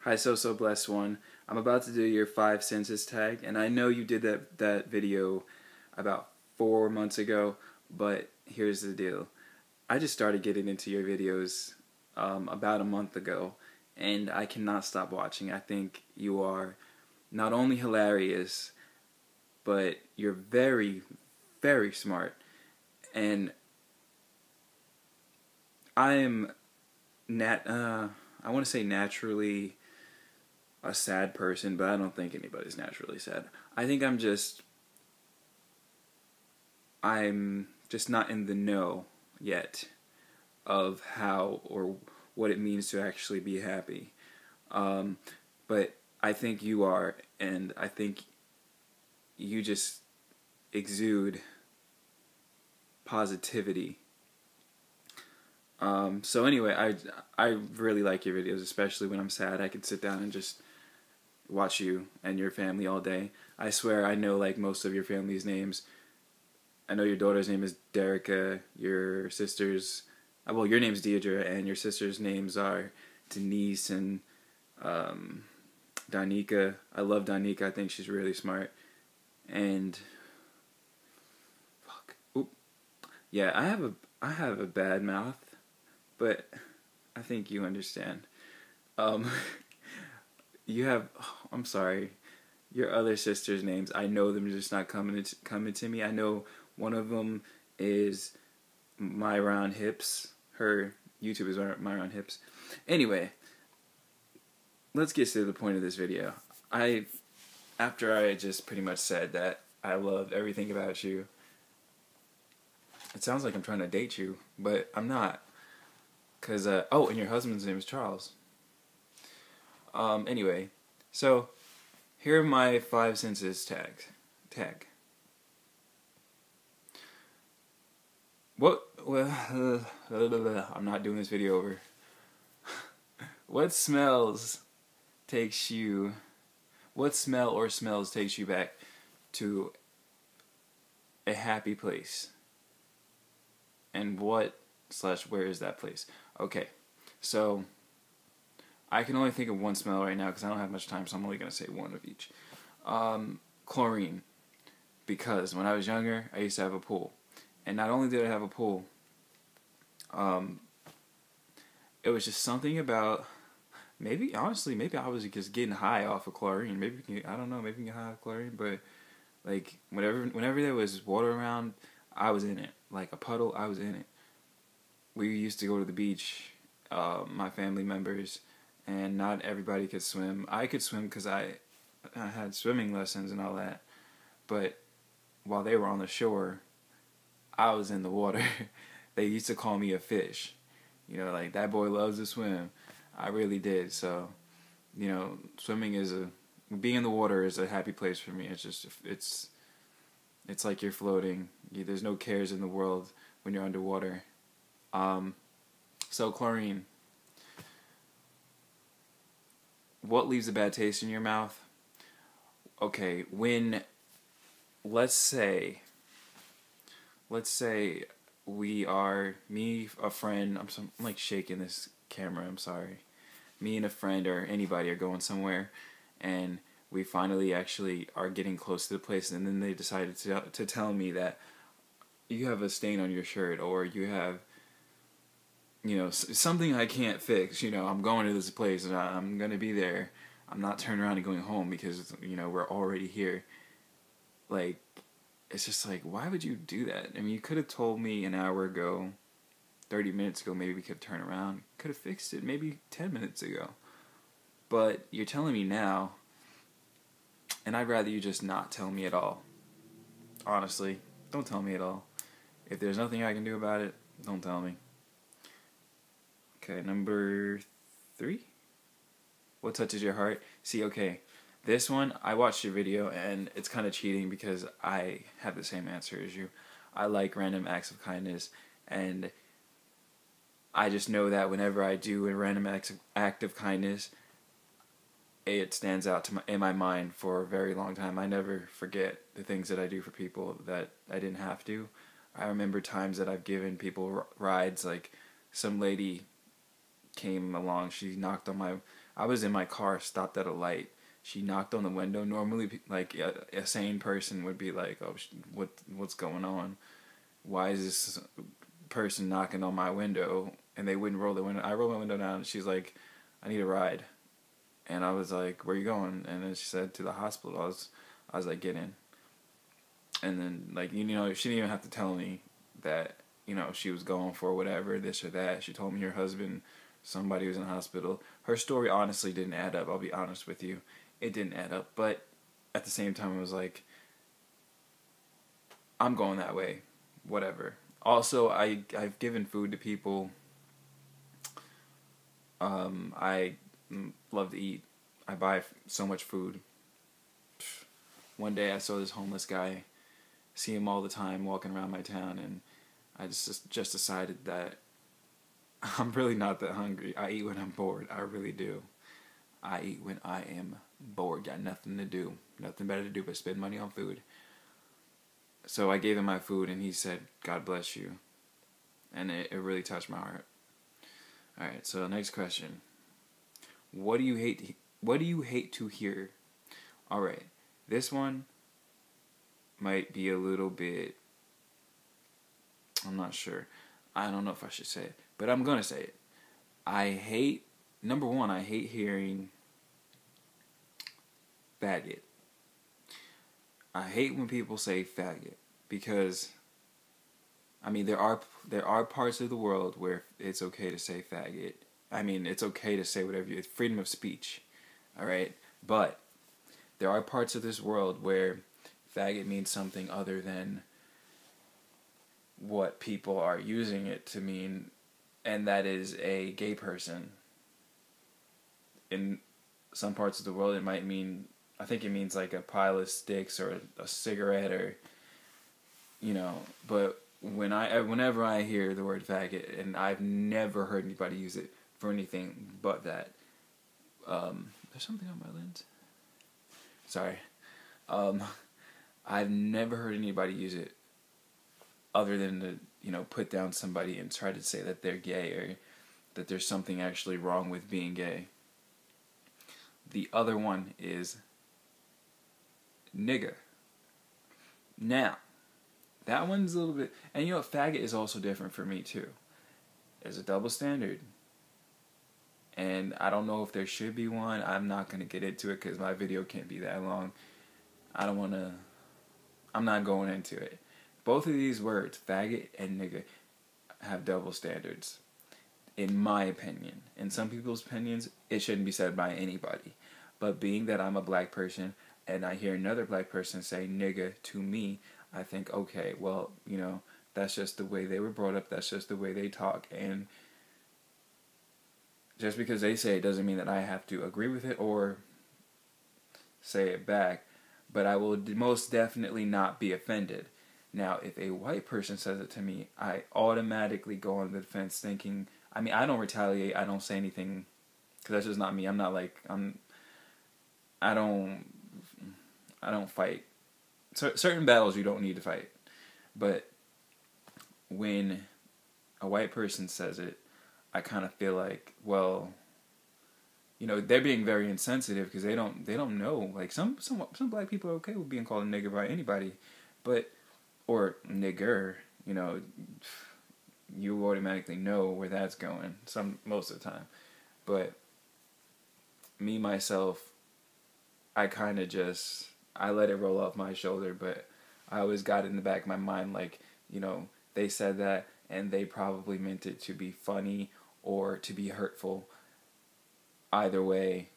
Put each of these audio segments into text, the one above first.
Hi, so blessed one. I'm about to do your 5 senses tag, and I know you did that video about 4 months ago, but here's the deal. I just started getting into your videos about a month ago, and I cannot stop watching. I think you are not only hilarious, but you're very, very smart, and I am I want to say naturally a sad person, but I don't think anybody's naturally sad. I think I'm just not in the know yet of how or what it means to actually be happy. But I think you are, and I think you just exude positivity. So anyway, I really like your videos, especially when I'm sad. I can sit down and just watch you and your family all day. I swear I know like most of your family's names. I know your daughter's name is Derica, your sister's, well, your name's Deidre, and your sister's names are Denise and Danica. I love Danica. I think she's really smart. And fuck, oop, yeah, I have a bad mouth, but I think you understand. Um, you have, oh, I'm sorry, your other sisters' names. I know them, just not coming to me. I know one of them is My Round Hips. Her YouTube is My Round Hips. Anyway, let's get to the point of this video. After I just pretty much said that I love everything about you, it sounds like I'm trying to date you, but I'm not. Cause oh, and your husband's name is Charles. Anyway, so here are my 5 senses tag. What? Well, I'm not doing this video over. What smells takes you? What smell or smells takes you back to a happy place? And where is that place? Okay, so I can only think of one smell right now because I don't have much time, so I'm only going to say one of each. Chlorine, because when I was younger, I used to have a pool. And not only did I have a pool, it was just something about, maybe I was just getting high off of chlorine. I don't know, maybe you can get high off chlorine, but like whenever there was water around, I was in it. Like a puddle, I was in it. We used to go to the beach, my family members, and not everybody could swim. I could swim because I had swimming lessons and all that, but while they were on the shore, I was in the water. They used to call me a fish. You know, like, that boy loves to swim. I really did. So, you know, being in the water is a happy place for me. It's like you're floating. There's no cares in the world when you're underwater. So chlorine. What leaves a bad taste in your mouth? Okay, let's say we are, me, a friend, I'm like shaking this camera, I'm sorry. Me and a friend or anybody are going somewhere, and we finally actually are getting close to the place, and then they decided to tell me that you have a stain on your shirt, or you have, you know, something I can't fix. You know, I'm going to this place, and I'm going to be there. I'm not turning around and going home because, you know, we're already here. Like, it's just like, why would you do that? I mean, you could have told me an hour ago, 30 minutes ago, maybe we could turn around. Could have fixed it maybe 10 minutes ago. But you're telling me now, and I'd rather you just not tell me at all. Honestly, don't tell me at all. If there's nothing I can do about it, don't tell me. Okay, number 3. What touches your heart? See, okay, this one, I watched your video, and it's kind of cheating because I have the same answer as you. I like random acts of kindness, and I just know that whenever I do a random act of kindness, it stands out in my mind for a very long time. I never forget the things that I do for people that I didn't have to. I remember times that I've given people rides, like some lady came along, she knocked on I was in my car, stopped at a light. She knocked on the window. Normally, like a sane person would be like, "Oh, what's going on? Why is this person knocking on my window?" And they wouldn't roll the window. I rolled my window down. And she's like, "I need a ride." And I was like, "Where you going?" And then she said, "To the hospital." I was like, "Get in." And then, like, you know, she didn't even have to tell me that, you know, she was going for whatever, this or that. She told me her husband, somebody was in the hospital. Her story honestly didn't add up. I'll be honest with you. It didn't add up. But at the same time, it was like, I'm going that way. Whatever. Also, I've given food to people. I love to eat. I buy so much food. One day I saw this homeless guy, see him all the time walking around my town, and I just decided that I'm really not that hungry. I eat when I'm bored. I really do. I eat when I am bored. Got nothing to do. Nothing better to do but spend money on food. So I gave him my food, and he said, "God bless you." And it really touched my heart. Alright, so next question. What do you hate to hear? Alright, this one might be a little bit, I'm not sure. I don't know if I should say it, but I'm gonna say it. Number one, I hate hearing faggot. I hate when people say faggot because, I mean, there are parts of the world where it's okay to say faggot. I mean, it's okay to say whatever it's freedom of speech, all right? But there are parts of this world where faggot means something other than what people are using it to mean, and that is a gay person. In some parts of the world, it might mean, I think it means like a pile of sticks or a cigarette or, you know, but whenever I hear the word faggot, and I've never heard anybody use it for anything but that. There's something on my lens. Sorry. I've never heard anybody use it other than to, you know, put down somebody and try to say that they're gay or that there's something actually wrong with being gay. The other one is nigga. Now, that one's a little bit, and you know, faggot is also different for me too. There's a double standard. And I don't know if there should be one. I'm not going to get into it because my video can't be that long. I'm not going into it. Both of these words, faggot and nigga, have double standards. In my opinion. In some people's opinions, it shouldn't be said by anybody. But being that I'm a black person and I hear another black person say nigga to me, I think, okay, well, you know, that's just the way they were brought up. That's just the way they talk. And just because they say it doesn't mean that I have to agree with it or say it back. But I will most definitely not be offended. Now, if a white person says it to me, I automatically go on the defense thinking, I mean, I don't retaliate. I don't say anything because that's just not me. I'm not like, I don't fight. Certain battles you don't need to fight. But when a white person says it, I kind of feel like, well, you know, they're being very insensitive because they don't know. Like some black people are okay with being called a nigger by anybody, but or nigger, you know, you automatically know where that's going. Most of the time, but me myself, I kind of just I let it roll off my shoulder, but I always got in the back of my mind like, you know, they said that and they probably meant it to be funny or to be hurtful. Either way,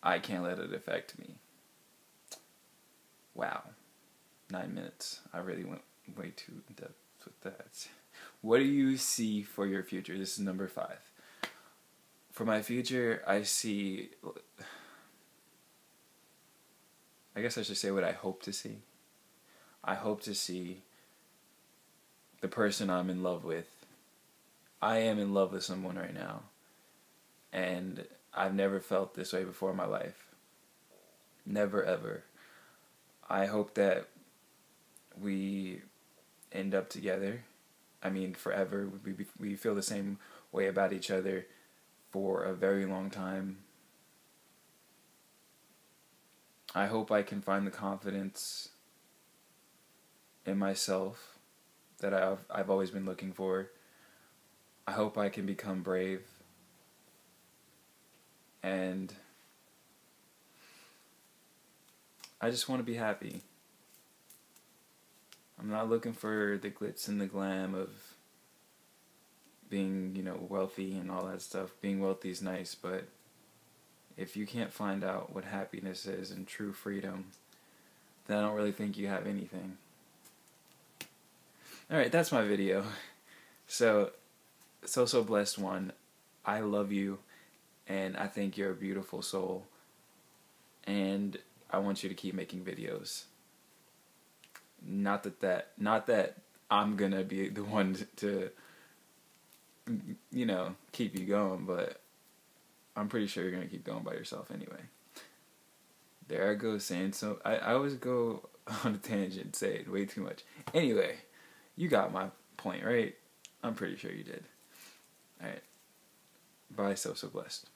I can't let it affect me. Wow. 9 minutes. I really went way too in depth with that. What do you see for your future? This is number 5. For my future, I see, I guess I should say what I hope to see. I hope to see the person I'm in love with. I am in love with someone right now. And I've never felt this way before in my life. Never, ever. I hope that we end up together. I mean, forever. We feel the same way about each other for a very long time. I hope I can find the confidence in myself that I've always been looking for. I hope I can become brave. And I just want to be happy. I'm not looking for the glitz and the glam of being, wealthy and all that stuff. Being wealthy is nice, but if you can't find out what happiness is and true freedom, then I don't really think you have anything. Alright, that's my video. So blessed one, I love you, and I think you're a beautiful soul, and I want you to keep making videos. Not that I'm gonna be the one to, keep you going, but I'm pretty sure you're gonna keep going by yourself anyway. There I go saying so. I always go on a tangent, say it way too much. Anyway, you got my point, right? I'm pretty sure you did. Alright. Bye, so blessed.